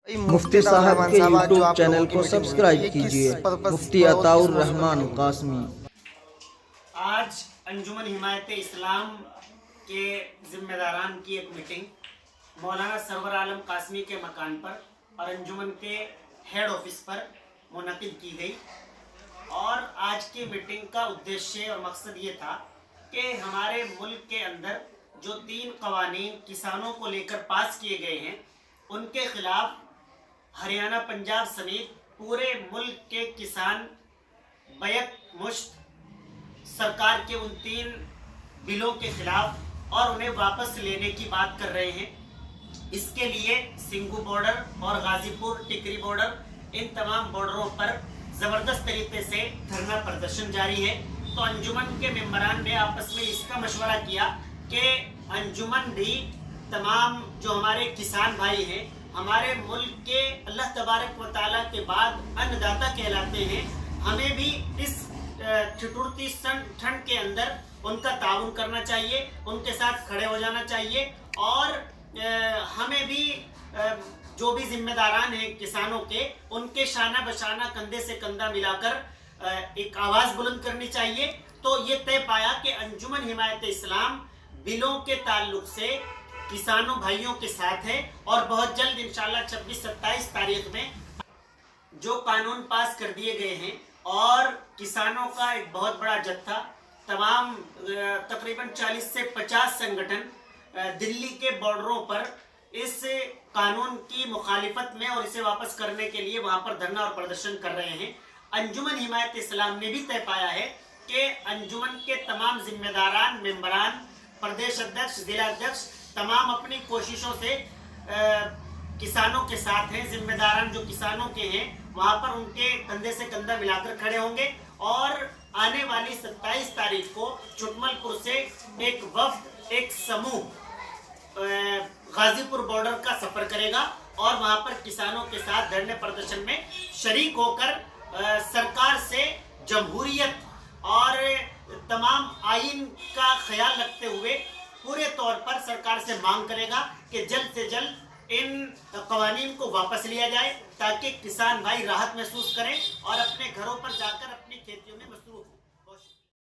मुफ्ती साहब के YouTube channel को सब्सक्राइब कीजिए। मुफ्ती अताउर रहमान कासमी। आज अंजुमन हिमायत इस्लाम के जिम्मेदारान की एक मीटिंग मौलाना सरवर आलम कासमी के मकान पर और अंजुमन के हेड ऑफिस पर मुनक़िद की गई। और आज की मीटिंग का उद्देश्य और मकसद ये था कि हमारे मुल्क के अंदर जो 3 कवानीन किसानों को लेकर पास किए गए हैं उनके खिलाफ हरियाणा पंजाब समेत पूरे मुल्क के किसान बैक मुश्त सरकार के उन 3 बिलों के खिलाफ और उन्हें वापस लेने की बात कर रहे हैं। इसके लिए सिंगू बॉर्डर और गाजीपुर टिकरी बॉर्डर इन तमाम बॉर्डरों पर ज़बरदस्त तरीके से धरना प्रदर्शन जारी है। तो अंजुमन के मेंबरान ने आपस में इसका मशवरा किया कि अंजुमन भी तमाम जो हमारे किसान भाई हैं, हमारे मुल्क के अल्लाह तबारक व तआला के बाद अन्नदाता कहलाते हैं, हमें भी इस ठिठुरती ठंड के अंदर उनका ताउन करना चाहिए, उनके साथ खड़े हो जाना चाहिए और हमें भी जो भी जिम्मेदारान हैं किसानों के, उनके शाना बशाना कंधे से कंधा मिलाकर एक आवाज़ बुलंद करनी चाहिए। तो ये तय पाया कि अंजुमन हिमायत इस्लाम बिलों के ताल्लुक से किसानों भाइयों के साथ है और बहुत जल्द इंशाल्लाह 26-27 तारीख में जो कानून पास कर दिए गए हैं और किसानों का एक बहुत बड़ा जत्था तमाम तकरीबन 40 से 50 संगठन दिल्ली के बॉर्डरों पर इस कानून की मुखालिफत में और इसे वापस करने के लिए वहां पर धरना और प्रदर्शन कर रहे हैं। अंजुमन हिमायत इस्लाम ने भी तय पाया है कि अंजुमन के तमाम जिम्मेदारान, मेंबरान, प्रदेश अध्यक्ष, जिला अध्यक्ष तमाम अपनी कोशिशों से किसानों के साथ हैं। जिम्मेदारान जो किसानों के हैं वहां पर उनके कंधे से कंधा मिलाकर खड़े होंगे और आने वाली 27 तारीख को चुटमलपुर से एक वफ्द, एक समूह गाजीपुर बॉर्डर का सफर करेगा और वहां पर किसानों के साथ धरने प्रदर्शन में शरीक होकर सरकार से जमहूरियत और तमाम आइन का ख्याल रखते हुए पूरे तौर पर सरकार से मांग करेगा कि जल्द से जल्द इन कवानीन को वापस लिया जाए ताकि किसान भाई राहत महसूस करें और अपने घरों पर जाकर अपनी खेतियों में